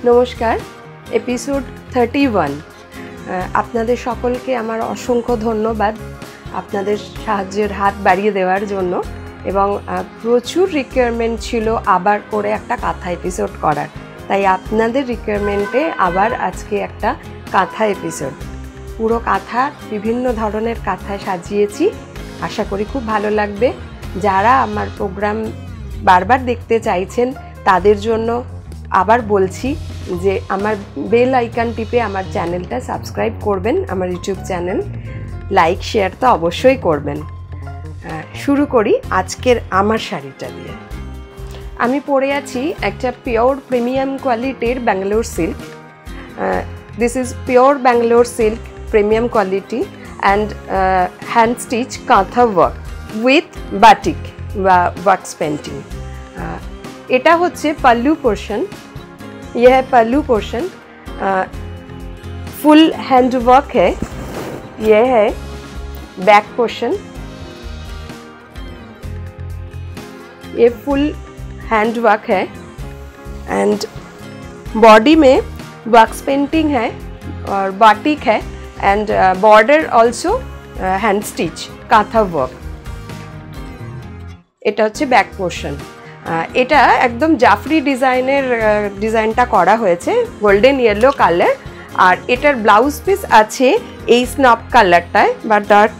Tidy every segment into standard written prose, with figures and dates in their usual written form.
নমস্কার, এপিসোড 31। আপনাদের সকলকে আমার অসংখ্য ধন্যবাদ আপনাদের সাহায্যের হাত বাড়িয়ে দেওয়ার জন্য, এবং প্রচুর রিকোয়ারমেন্ট ছিল আবার করে একটা কাঁথা এপিসোড করার, তাই আপনাদের রিকোয়ারমেন্টে আবার আজকে একটা কাঁথা এপিসোড। পুরো কাঁথা বিভিন্ন ধরনের কাঁথায় সাজিয়েছি, আশা করি খুব ভালো লাগবে। যারা আমার প্রোগ্রাম বারবার দেখতে চাইছেন তাদের জন্য আবার বলছি যে আমার বেল আইকন টিপে আমার চ্যানেলটা সাবস্ক্রাইব করবেন, আমার ইউটিউব চ্যানেল। লাইক শেয়ার তো অবশ্যই করবেন। শুরু করি আজকের আমার শাড়িটা দিয়ে। আমি পরে আছি একটা পিওর প্রিমিয়াম কোয়ালিটির Bangalore silk. This is pure Bangalore silk premium quality and hand stitch কাঁথা ওয়ার্ক উইথ বাটিক বা ওয়াক্স পেন্টিং। এটা হচ্ছে पल्लू पोर्शन, यह है पल्लू पोर्शन। फुल हैंड वर्क है। यह है बैक पोर्शन, ये फुल हैंड वर्क है एंड बॉडी में वॉक्स पेंटिंग है और बाटिक है and border also hand stitch kantha work. এটা হচ্ছে ব্যাক পোর্শন। এটা একদম জাফরি ডিজাইনটা করা হয়েছে গোল্ডেন ইয়েলো কালার, আর এটার ব্লাউজ পিস আছে এই স্নব কালারটায় বা ডার্ক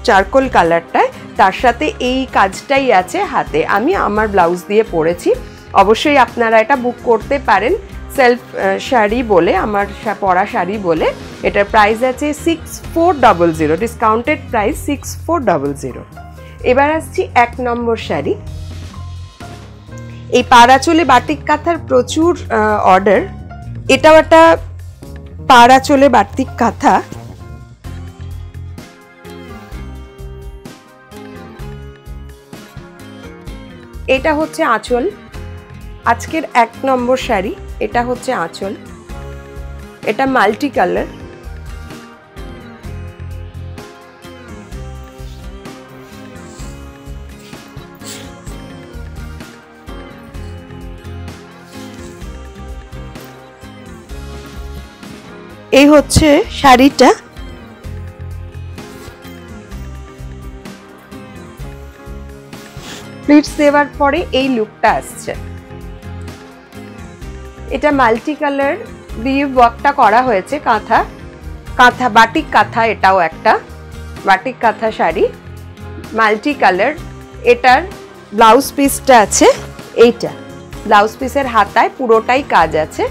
চারকোল কালারটায়, তার সাথে এই কাজটাই আছে হাতে। আমি আমার ব্লাউজ দিয়ে পরেছি। অবশ্যই আপনারা এটা বুক করতে পারেন সেলফ শাড়ি বলে, আমার পরা শাড়ি বলে। এটার প্রাইস আছে 6400, ডিসকাউন্টেড প্রাইস 6400। এবার আসছি 1 নম্বর শাড়ি। এই পাড়াচলে বাটিক কাঁথার প্রচুর অর্ডার। এটাও একটা পাড়াচলে বাটিক কাঁথা। এটা হচ্ছে আঁচল, আজকের 1 নম্বর শাড়ি। এটা হচ্ছে আঁচল, এটা মাল্টি কালার। এই হচ্ছে শাড়িটা। প্লিটস দেওয়ার পরে এই লুকটা আসছে। এটা মাল্টি কালার দিয়ে ওয়ার্কটা করা হয়েছে কাঁথা বাটিক কাঁথা। এটাও একটা বাটিক কাঁথা শাড়ি, মাল্টি কালার। এটার ব্লাউজ পিসটা আছে এইটা, ব্লাউজ পিসের হাতায় পুরোটাই কাজ আছে।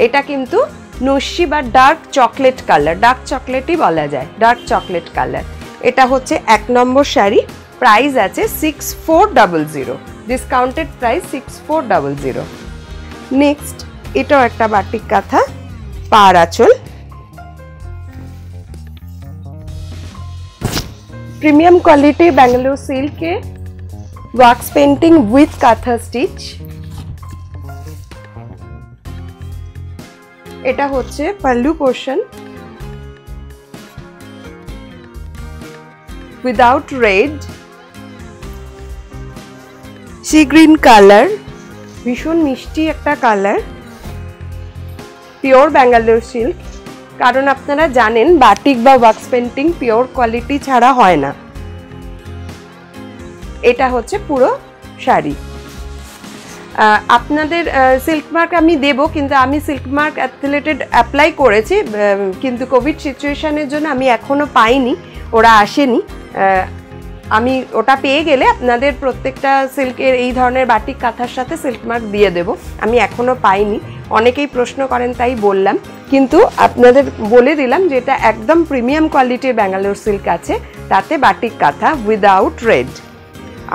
এটা কিন্তু নস্যি বা ডার্ক চকলেট কালার, ডার্ক চকলেটই বলা যায়, ডার্ক চকলেট কালার। এটা হচ্ছে 1 নম্বর শাড়ি, প্রাইস আছে 6400, ডিসকাউন্টেড প্রাইস 6400। নেক্সট এটাও একটা বাটিক কাঁথা, পাড় আঁচল, প্রিমিয়াম কোয়ালিটি ব্যাঙ্গালোর সিল্কে wax painting with kantha stitch. এটা হচ্ছে pallu portion without red, sea green colour, ভীষণ মিষ্টি একটা কালার, পিওর ব্যাঙ্গালোর সিল্ক। কারণ আপনারা জানেন বাটিক বা ওয়াক্স পেন্টিং পিওর কোয়ালিটি ছাড়া হয় না। এটা হচ্ছে পুরো শাড়ি। আপনাদের সিল্ক মার্ক আমি দেব, কিন্তু আমি সিল্ক মার্ক অ্যাথলেটেড অ্যাপ্লাই করেছি, কিন্তু কোভিড সিচুয়েশনের জন্য আমি এখনও পাইনি, ওরা আসেনি। আমি ওটা পেয়ে গেলে আপনাদের প্রত্যেকটা সিল্কের এই ধরনের বাটিক কাঁথার সাথে সিল্ক মার্ক দিয়ে দেব। আমি এখনও পাইনি, অনেকেই প্রশ্ন করেন তাই বললাম, কিন্তু আপনাদের বলে দিলাম যে এটা একদম প্রিমিয়াম কোয়ালিটির ব্যাঙ্গালোর সিল্ক আছে, তাতে বাটিক কাঁথা উইদাউট রেড।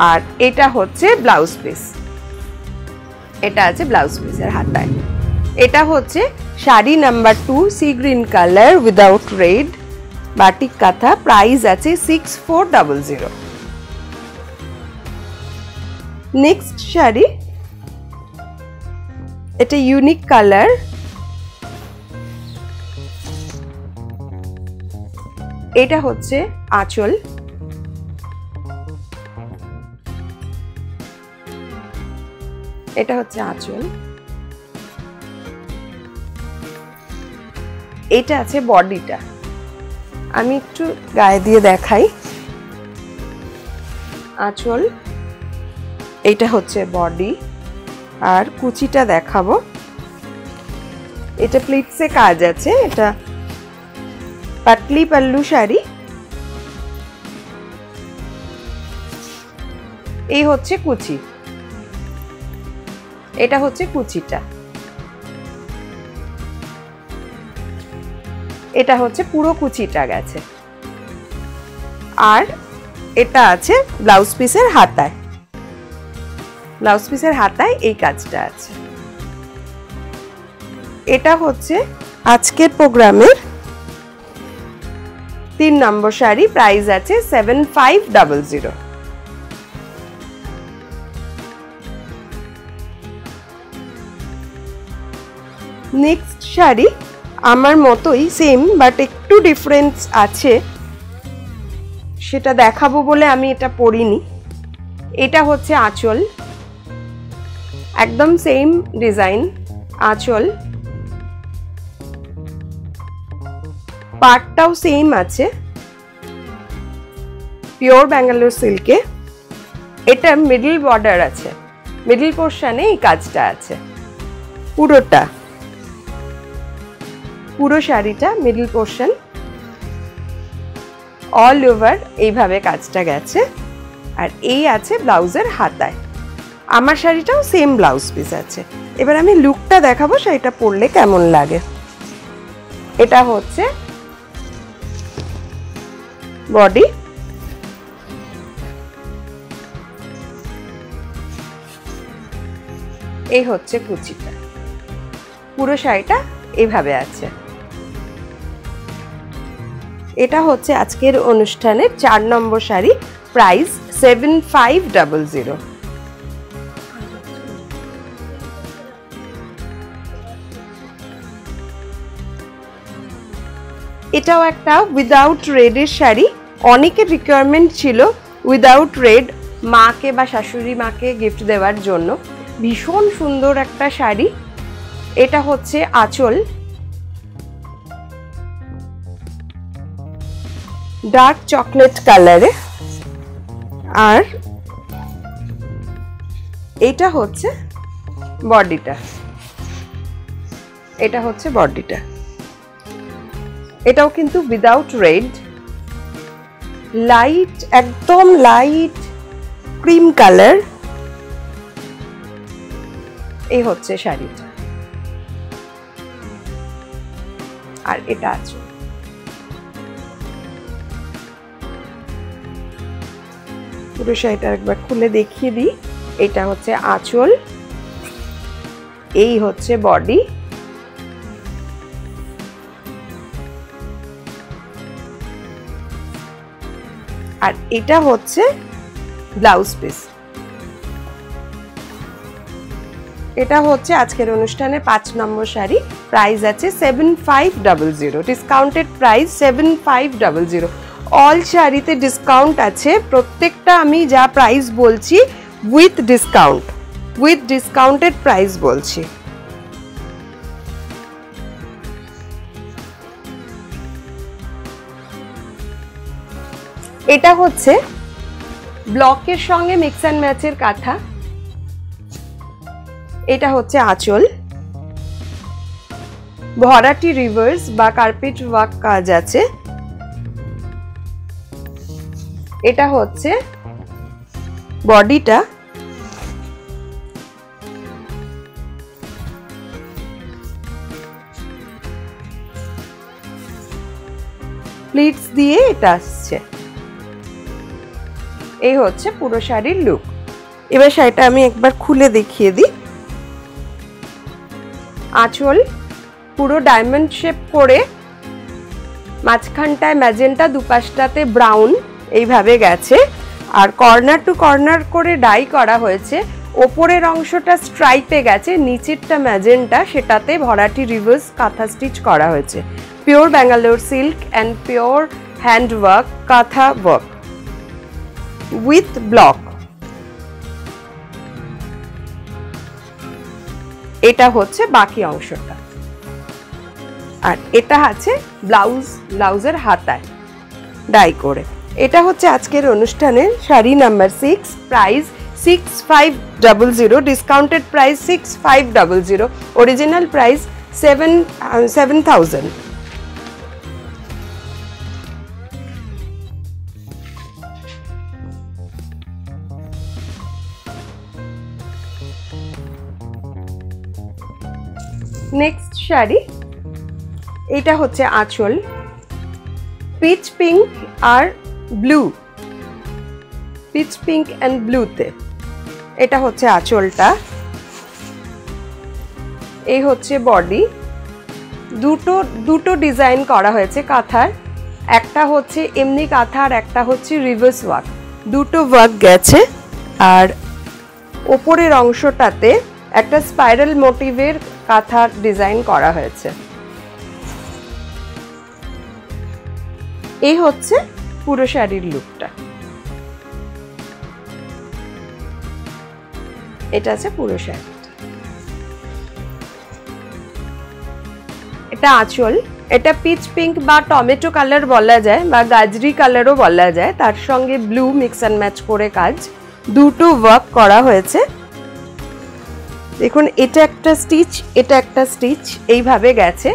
আর এটা হচ্ছে ব্লাউজ পিস, এটা আছে ব্লাউজ পিসের হাতায়। এটা হচ্ছে sari number 2, C green colour without red, batik কাঁথা, প্রাইস আছে 6400। নেক্সট শাড়ি, এটা ইউনিক কালার। এটা হচ্ছে আঁচল, এটা হচ্ছে আঁচল। এটা আছে বডিটা, আমি একটু গায়ে দিয়ে দেখাই। আঁচল, এটা হচ্ছে বডি, আর কুচিটা দেখাবো। এটা প্লিটসে কাজ আছে, এটা পাতলি পাল্লু শাড়ি। এই হচ্ছে কুচি, এটা হচ্ছে কুচিটা, এটা হচ্ছে পুরো কুচিটা গেছে। আর এটা আছে ব্লাউজ পিসের হাতায়, ব্লাউজ পিসের হাতায় এই কাজটা আছে। এটা হচ্ছে আজকের প্রোগ্রামের 3 নম্বর শাড়ি, প্রাইস আছে 7500। নেক্সট শাড়ি আমার মতোই সেম বাট একটু ডিফারেন্স আছে, সেটা দেখাবো বলে আমি এটা পরিনি। এটা হচ্ছে আঁচল, একদম সেম ডিজাইন আঁচল, পাটটাও সেম আছে, পিওর ব্যাঙ্গালোর সিল্কে। এটা মিডল বর্ডার আছে, মিডল পোর্শনে এই কাজটা আছে পুরোটা, পুরো শাড়িটা মিডল পোর্শন অল ওভার এইভাবে কাজটা গেছে। আর এই আছে ব্লাউজের হাতায়। আমার শাড়িটাও সেম ব্লাউজ পিস আছে। এবার আমি লুকটা দেখাবো শাড়িটা পরলে কেমন লাগে। এটা হচ্ছে বডি, এই হচ্ছে কুচিটা, পুরো শাড়িটা এইভাবে আছে। এটা হচ্ছে আজকের অনুষ্ঠানের 4 নম্বর শাড়ি, প্রাইস 7500। এটাও একটা উইদাউট রেডের শাড়ি, অনেকের রিকোয়ারমেন্ট ছিল উইদাউট রেড মাকে বা শাশুড়ি মাকে গিফট দেওয়ার জন্য। ভীষণ সুন্দর একটা শাড়ি। এটা হচ্ছে আঁচল, ডার্ক চকলেট কালারে, আর এটা হচ্ছে বডিটা, এটা হচ্ছে বডিটা। এটাও কিন্তু উইদাউট রেড, লাইট, একদম লাইট ক্রিম কালার। এই হচ্ছে শাড়িটা, আর এটা আছে পুরো শাড়িটা একবার খুলে দেখিয়ে দিই। এটা হচ্ছে আঁচল, এই হচ্ছে বডি, আর এটা হচ্ছে ব্লাউজ পিস। এটা হচ্ছে আজকের অনুষ্ঠানে 5 নম্বর শাড়ি, প্রাইস আছে 7500, ডিসকাউন্টেড প্রাইস 7500। অল শাড়িতে ডিসকাউন্ট আছে, প্রত্যেকটা আমি যা প্রাইস বলছি with discount, with discounted price বলছি। এটা হচ্ছে ব্লকের সঙ্গে মিক্স অ্যান্ড ম্যাচের কাঁথা। এটা হচ্ছে আঁচল, ভরাটি রিভার্স বা কার্পেট ওয়ার্ক কাজ আছে। এটা হচ্ছে বডিটা, প্লিটস দিয়ে এটা আসছে। এই হচ্ছে পুরো শাড়ির লুক। এবার শাড়িটা আমি একবার খুলে দেখিয়ে দিই। আঁচল পুরো ডায়মন্ড শেপ করে, মাঝখানটায় ম্যাজেন্টা, দুপাশটাতে ব্রাউন এইভাবে গেছে, আর কর্নার টু কর্নার করে ডাই করা হয়েছে। ওপরের অংশটা স্ট্রাইপে গেছে, নিচেরটা ম্যাজেন্টা, সেটাতে ভরাটি রিভার্স কাঁথা স্টিচ করা হয়েছে। Pure Bangalore silk and pure hand work কাঁথা ওয়ার্ক উইথ ব্লক। এটা হচ্ছে বাকি অংশটা। আর এটা আছে ব্লাউজের হাতায় ডাই করে। এটা হচ্ছে আজকের অনুষ্ঠানের sari number 6, price 6500, discounted price 6500, original price 7000। Next sari, এটা হচ্ছে আঁচল, পিচ পিঙ্ক আর ব্লু, পিচ পিঙ্ক অ্যান্ড ব্লুতে। এটা হচ্ছে আঁচলটা, এই হচ্ছে বডি। দুটো ডিজাইন করা হয়েছে কাঁথার, একটা হচ্ছে এমনি কাঁথা আর একটা হচ্ছে রিভার্স ওয়ার্ক, দুটো ওয়ার্ক গেছে। আর ওপরের অংশটাতে একটা স্পাইরাল মোটিভের কাঁথার ডিজাইন করা হয়েছে। এই হচ্ছে পুরো শাড়ির লুকটা। এটা আছে পুরো শাড়ি। এটা আঁচল, এটা পিচ পিঙ্ক বা টমেটো কালার বলা যায় বা গাজরি কালারও বলা যায়, তার সঙ্গে ব্লু মিক্স অ্যান্ড ম্যাচ করে কাজ, দুটো ওয়ার্ক করা হয়েছে। দেখুন এটা একটা স্টিচ, এটা একটা স্টিচ, এইভাবে গেছে।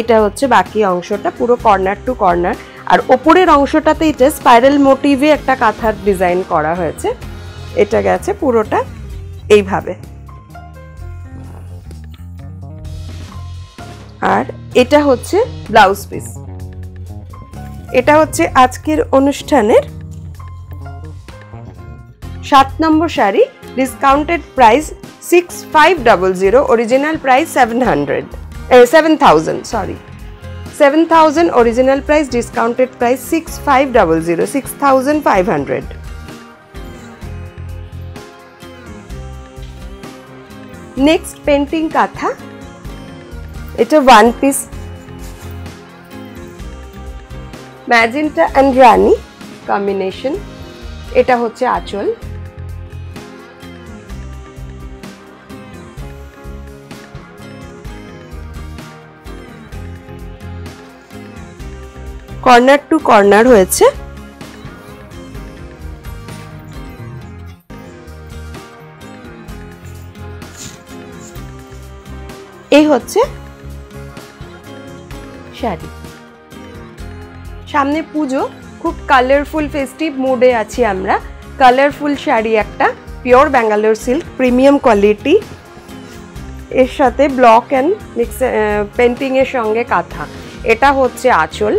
এটা হচ্ছে বাকি অংশটা, পুরো কর্নার টু কর্নার। আর ওপরের অংশটাতে এটা স্পাইরাল মোটিভে একটা কাঁথার ডিজাইন করা হয়েছে। এটা গেছে পুরোটা এইভাবে। আর এটা হচ্ছে ব্লাউজ পিস। এটা হচ্ছে আজকের অনুষ্ঠানের 7 নম্বর sari, discounted price 6500, original price 7000, sorry 7000, original price, discounted price 6500, 6500। Next painting kantha, এটা ওয়ান পিস, ম্যাজেন্টা অ্যান্ড রানী কম্বিনেশন। এটা হচ্ছে আঁচল, কর্নার টু কর্নার হয়েছে। এই হচ্ছে শাড়ি। সামনে পুজো, খুব কালারফুল ফেস্টিভ মুডে আছি আমরা। কালারফুল শাড়ি একটা, pure Bangalore silk, premium quality, এর সাথে ব্লক অ্যান্ড মিক্স পেন্টিং এর সঙ্গে কাঁথা। এটা হচ্ছে আঁচল,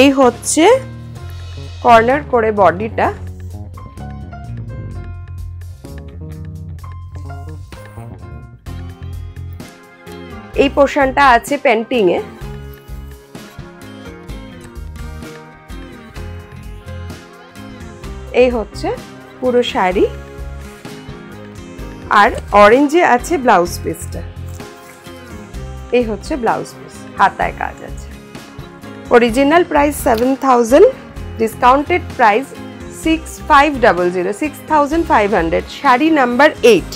এই হচ্ছে কর্নার করে বডিটা। এই পোর্শনটা আছে পেন্টিং এ। এই হচ্ছে পুরো শাড়ি। আর অরেঞ্জে আছে ব্লাউজ পিসটা। এই হচ্ছে ব্লাউজ পিস, হাতায় কাজ আছে। Original price 7000, discounted price 6500, 6500, sari number 8।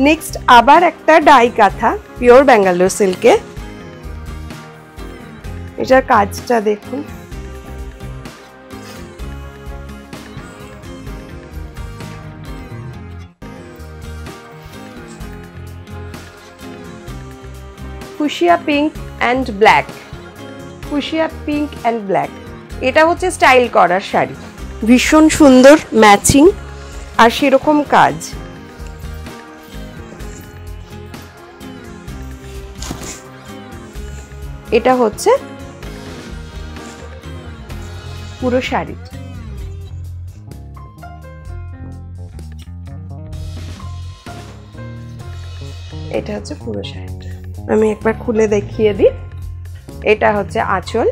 Next আবার একটা ডাই কাঁথা, পিওর ব্যাঙ্গালোর সিল্কে। এটার কাজটা দেখুন, fuchsia pink and black, fuchsia pink and black. এটা হচ্ছে স্টাইল করার শাড়ি, ভীষণ সুন্দর ম্যাচিং আর সেরকম কাজ। এটা হচ্ছে পুরো শাড়ি। এটা হচ্ছে পুরো শাড়িটা, আমি একবার খুলে দেখিয়ে দিই। এটা হচ্ছে আঁচল,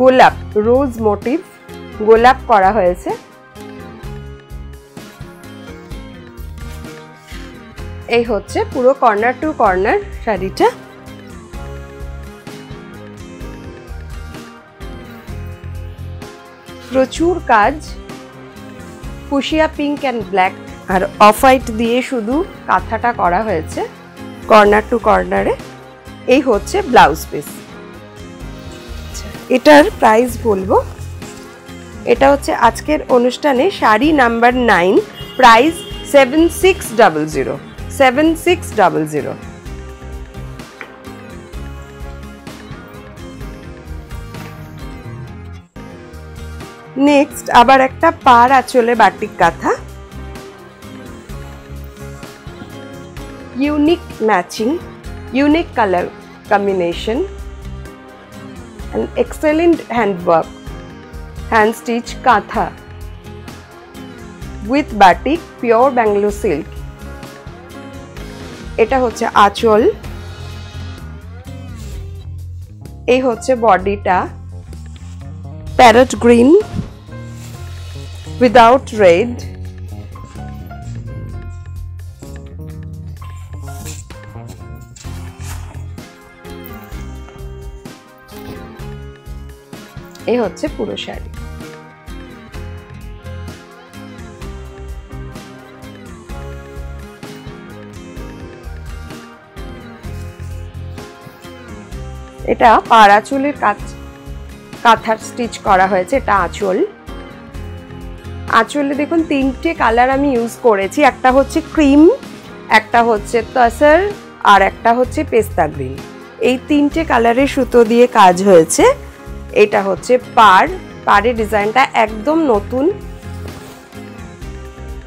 গোলাপ, রোজ মোটিভ, গোলাপ করা হয়েছে। এই হচ্ছে পুরো কর্নার টু কর্নার শাড়িটা। প্রচুর কাজ, ফুশিয়া পিঙ্ক অ্যান্ড ব্ল্যাক আর অফ হোয়াইট দিয়ে শুধু কাঁথাটা করা হয়েছে কর্নার টু কর্নারে। এই হচ্ছে ব্লাউজ পিস। এটার প্রাইস বলবো, এটা হচ্ছে আজকের অনুষ্ঠানে শাড়ি নাম্বার 9, প্রাইস 7600 7600। নেক্সট আবার একটা পাড় আঁচলে বাটিক কাঁথা, unique matching, unique colour combination and excellent handwork, hand stitch কাঁথা with batik pure Bangalore silk। এটা হচ্ছে আঁচল, এই হচ্ছে বডিটা, প্যারট গ্রিন উইদাউট রেড। এই হচ্ছে পুরো শাড়ি। এটা পাড় আঁচলের কাঁথার স্টিচ করা হয়েছে, এটা আঁচল। আঁচলে দেখুন 3টে কালার আমি ইউজ করেছি, একটা হচ্ছে ক্রিম, একটা হচ্ছে তসর আর একটা হচ্ছে পেস্তা গ্রিন। এই 3টে কালারের সুতো দিয়ে কাজ হয়েছে। এটা হচ্ছে পাড়ের ডিজাইনটা একদম নতুন,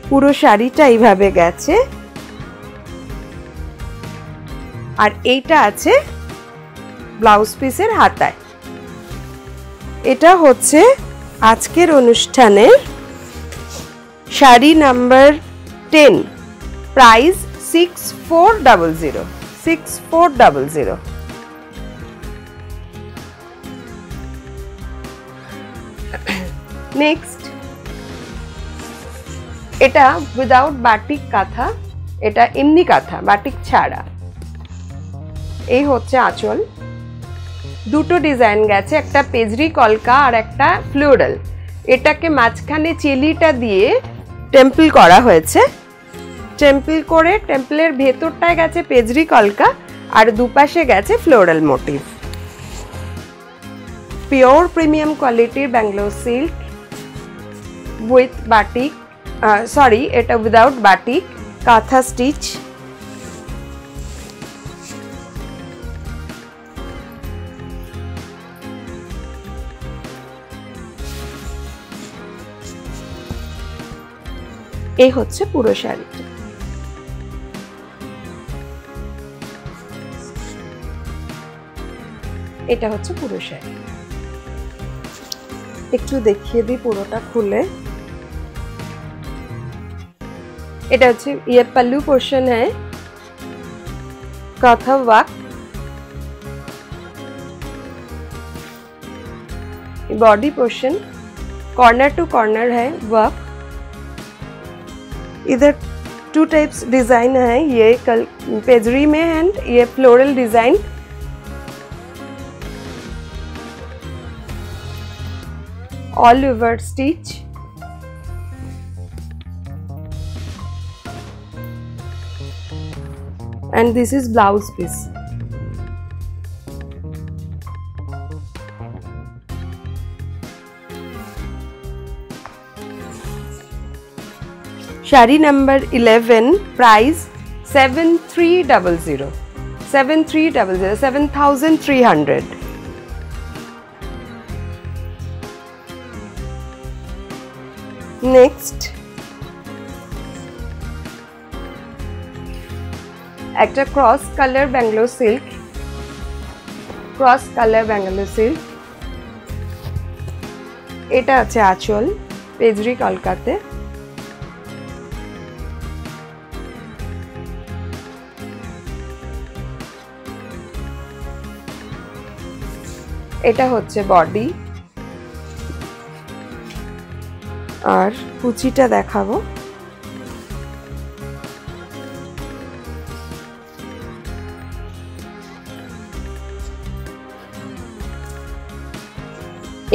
পুরো শাড়িটা এইভাবে গেছে। আর এইটা আছে ব্লাউজ পিসের হাতায়। এটা হচ্ছে আজকের অনুষ্ঠানের শাড়ি নাম্বার 10, প্রাইস 6400 6400। নেক্সট এটা উইদাউট বাটিক কাঁথা, এটা এমনি কাঁথা বাটিক ছাড়া। এই হচ্ছে আঁচল, দুটো ডিজাইন গেছে, একটা পেজরি কলকা আর একটা ফ্লোরাল। এটাকে মাঝখানে চেলিটা দিয়ে টেম্পল করা হয়েছে, টেম্পল করে টেম্পলের ভেতরটায় গেছে পেজরি কলকা আর দুপাশে গেছে ফ্লোরাল মোটিভ। পিওর প্রিমিয়াম কোয়ালিটির Bangalore silk with batik, sorry এটা উইদাউট বাটিক কাঁথা স্টিচ। এই হচ্ছে পুরো শাড়িটা। এটা হচ্ছে পুরো শাড়ি। একটু দেখিয়ে দিই পুরোটা খুলে। এটা হচ্ছে ये पल्लू पोर्शन है, kantha work, body portion corner to corner है वर्क। इधर 2 टाइप्स डिजाइन है, ये पेजरी में एंड ये floral design. All over stitch, and this is blouse piece। Sari number 11, price 7300 7300। Next একটা cross colour Bangalore silk, cross colour Bangalore silk. এটা আছে আঁচল পেজরি কলকাতে। এটা হচ্ছে বডি আর কুচিটা দেখাবো।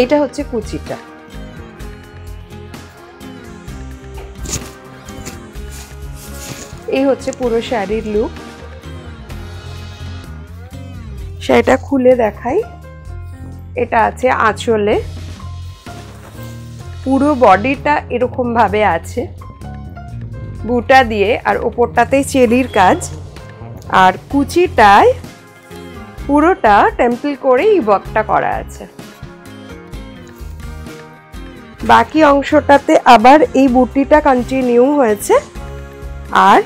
এটা হচ্ছে কুচিটা। এই হচ্ছে পুরো শাড়ির লুক। শাড়িটা খুলে দেখাই। এটা আছে আঁচলে, পুরো বডিটা এরকম ভাবে আছে বুটা দিয়ে, আর ওপরটাতে চেরির কাজ, আর কুচিটায় পুরোটা টেম্পল করে এই ওয়ার্কটা করা আছে। বাকি অংশটাতে আবার এই বুটিটা কন্টিনিউ হয়েছে। আর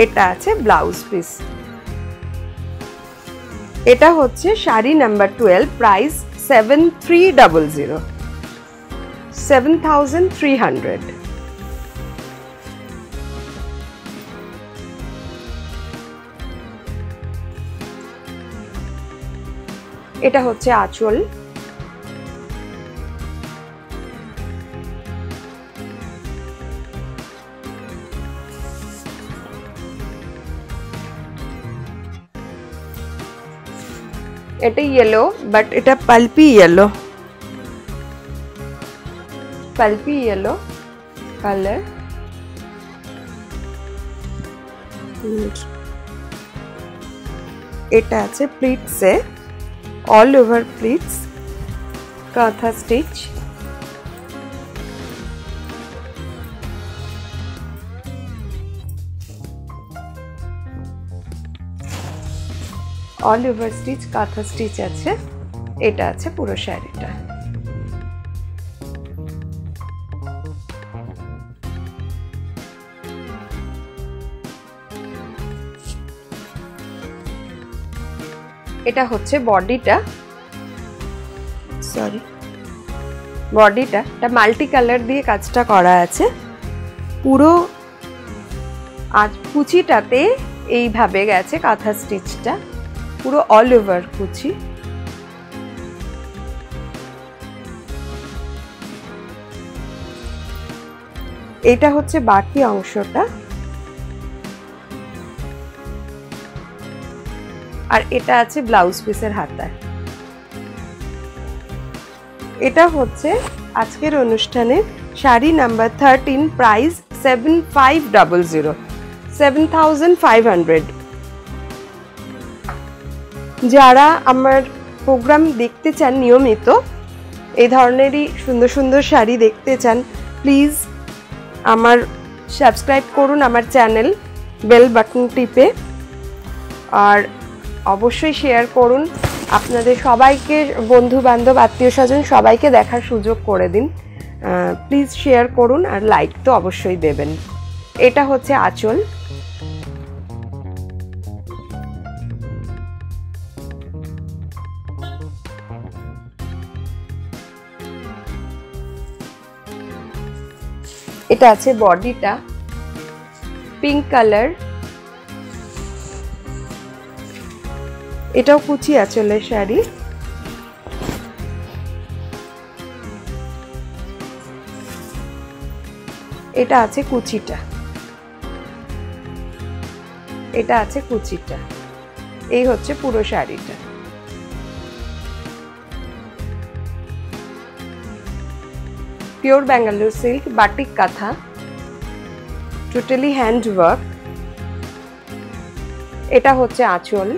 এটা আছে ব্লাউজ পিস। এটা হচ্ছে শাড়ি নাম্বার 12, প্রাইস 7300, 7300। এটা হচ্ছে আঁচল। এটা ইয়েলো, বাট এটা palpi yellow, palpi yellow colour. এটা আছে প্লিটসে, অল ওভার প্লিটস, কাঁথা স্টিচ। অল ওভার স্টিচ, কাঁথা স্টিচ আছে। এটা আছে পুরো শাড়িটা। এটা হচ্ছে বডিটা, সরি বডিটা, এটা মাল্টি কালার দিয়ে কাজটা করা আছে পুরো। আর কুচিটাতে এইভাবে গেছে কাঁথা স্টিচটা, পুরো অল ওভার কুচি। এটা হচ্ছে বাকি অংশটা, আর এটা আছে ব্লাউজ পিসের হাতায়। এটা হচ্ছে আজকের অনুষ্ঠানের শাড়ি নাম্বার 13, প্রাইস 7500, 7500। যারা আমার প্রোগ্রাম দেখতে চান নিয়মিত, এই ধরনেরই সুন্দর সুন্দর শাড়ি দেখতে চান, প্লিজ আমার সাবস্ক্রাইব করুন আমার চ্যানেল, বেল বাটন টিপে। আর অবশ্যই শেয়ার করুন, আপনাদের সবাইকে, বন্ধু বান্ধব আত্মীয় স্বজন সবাইকে দেখার সুযোগ করে দিন। প্লিজ শেয়ার করুন, আর লাইক তো অবশ্যই দেবেন। এটা হচ্ছে আঁচল। এটা আছে বডিটা, পিঙ্ক কালার। এটাও কুচি আঁচলের শাড়ি। এটা আছে কুচিটা, এটা আছে কুচিটা। এই হচ্ছে পুরো শাড়িটা। পিওর ব্যাঙ্গালোর সিল্ক, বাটিক কাঁথা, টোটালি হ্যান্ড ওয়ার্ক। এটা হচ্ছে আঁচল।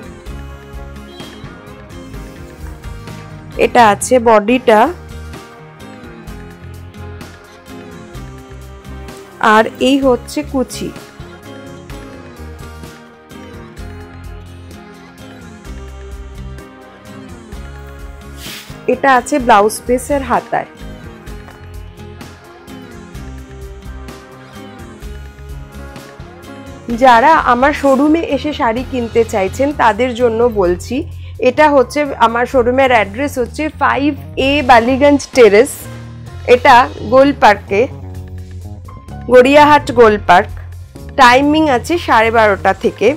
এটা আছে বডিটা, আর এই হচ্ছে কুচি। এটা আছে ব্লাউজ পিসের হাতায়। যারা আমার শোরুমে এসে শাড়ি কিনতে চাইছেন তাদের জন্য বলছি, এটা হচ্ছে আমার শোরুমের অ্যাড্রেস হচ্ছে 5A বালিগঞ্জ টেরেস। এটা গোল পার্কে, গড়িয়াহাট গোল পার্ক। টাইমিং আছে 12:30 থেকে।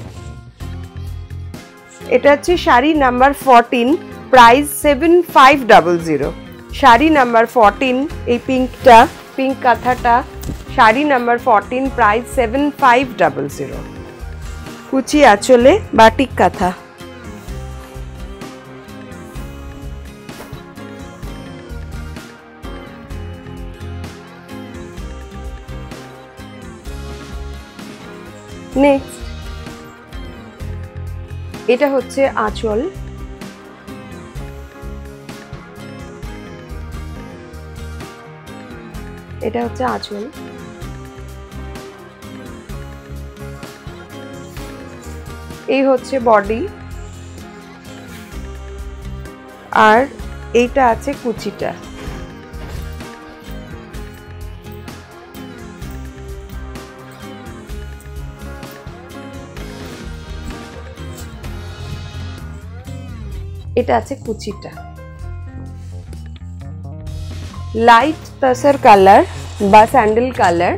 এটা হচ্ছে sari number 14, price 7500। Sari number 14, এই পিঙ্কটা, পিঙ্ক কাঁথাটা, শাড়ি নাম্বার 14, প্রাইস 7500। কুচি আঁচলে, বাটিক কাঁথা। নেক্সট এটা হচ্ছে আঁচল। এটা হচ্ছে আঁচল। এই হচ্ছে বডি, আর এইটা আছে কুচিটা। এটা আছে কুচিটা। লাইট তাসার কালার বা স্যান্ডেল কালার,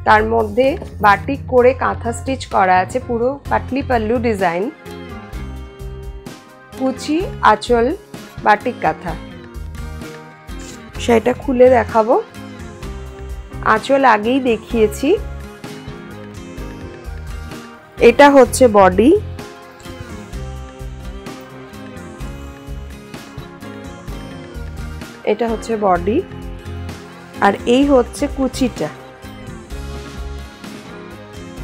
তার মধ্যে বাটিক করে কাঁথা স্টিচ করা আছে, পুরো পাটলি পাল্লু ডিজাইন, কুচি, আঁচল, বাটিক কাঁথা। সেটা খুলে দেখাবো। আঁচল আগেই দেখিয়েছি। এটা হচ্ছে বডি, এটা হচ্ছে বডি, আর এই হচ্ছে কুচিটা।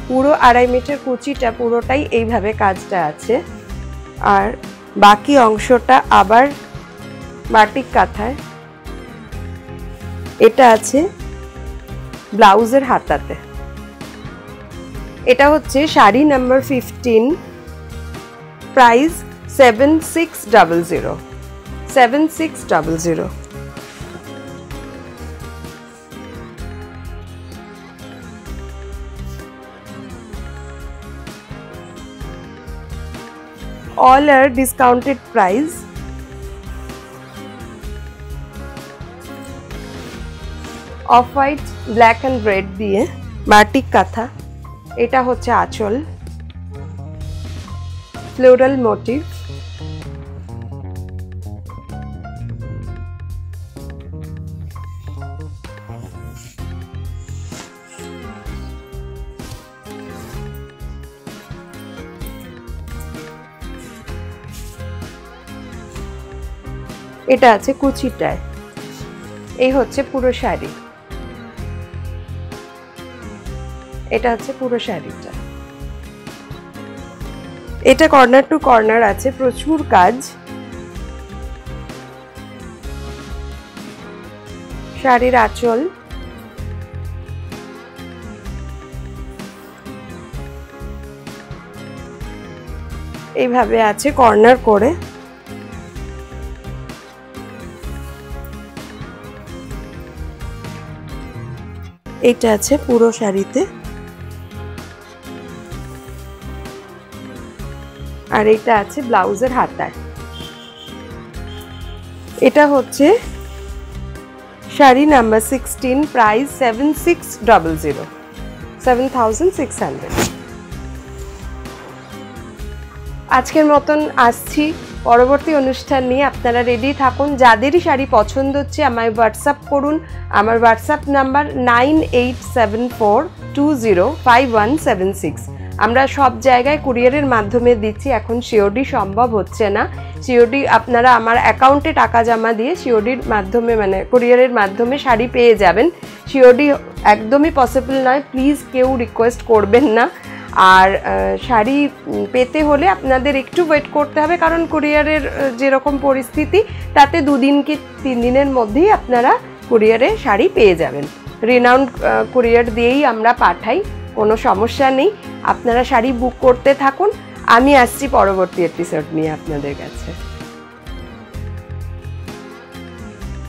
পুরো 2.5 মিটার কুচিটা পুরোটাই এইভাবে কাজটা আছে, আর বাকি অংশটা আবার বাটিক কাঁথায়। এটা আছে ব্লাউজের হাতাতে। এটা হচ্ছে sari number 15, price 7600। 7600। All are discounted price. Off white, black and red দিয়ে বাটিক কাঁথা। এটা হচ্ছে আঁচল, ফ্লোরাল মোটিভ। এটা আছে কুচিটায়। এই হচ্ছে পুরো শাড়ি। এটা হচ্ছে পুরো শাড়িটা। এটা কর্নার টু কর্নার আছে, প্রচুর কাজ। শাড়ির আঁচল, এইভাবে আছে কর্নার করে। এটা আছে পুরো শাড়িতে, আর এটা আছে ব্লাউজের হাতায়। এটা হচ্ছে শাড়ি নাম্বার 16, প্রাইস 7600। 7600। আজকের মতন আসছি, পরবর্তী অনুষ্ঠান নিয়ে আপনারা রেডি থাকুন। যাদেরই শাড়ি পছন্দ হচ্ছে আমায় হোয়াটসঅ্যাপ করুন। আমার হোয়াটসঅ্যাপ নাম্বার 9874205176। আমরা সব জায়গায় কুরিয়ারের মাধ্যমে দিচ্ছি। এখন সিওডি সম্ভব হচ্ছে না। সিওডি আপনারা আমার অ্যাকাউন্টে টাকা জমা দিয়ে সিওডির মাধ্যমে, মানে কুরিয়ারের মাধ্যমে শাড়ি পেয়ে যাবেন। সিওডি একদমই পসিবল নয়, প্লিজ কেউ রিকোয়েস্ট করবেন না। আর শাড়ি পেতে হলে আপনাদের একটু ওয়েট করতে হবে, কারণ কুরিয়ারের যেরকম পরিস্থিতি তাতে 2 দিন কি 3 দিনের মধ্যেই আপনারা কুরিয়ারে শাড়ি পেয়ে যাবেন। রিনাউন্ড কুরিয়ার দিয়েই আমরা পাঠাই, কোনো সমস্যা নেই। আপনারা শাড়ি বুক করতে থাকুন। আমি আসছি পরবর্তী এপিসোড নিয়ে আপনাদের কাছে।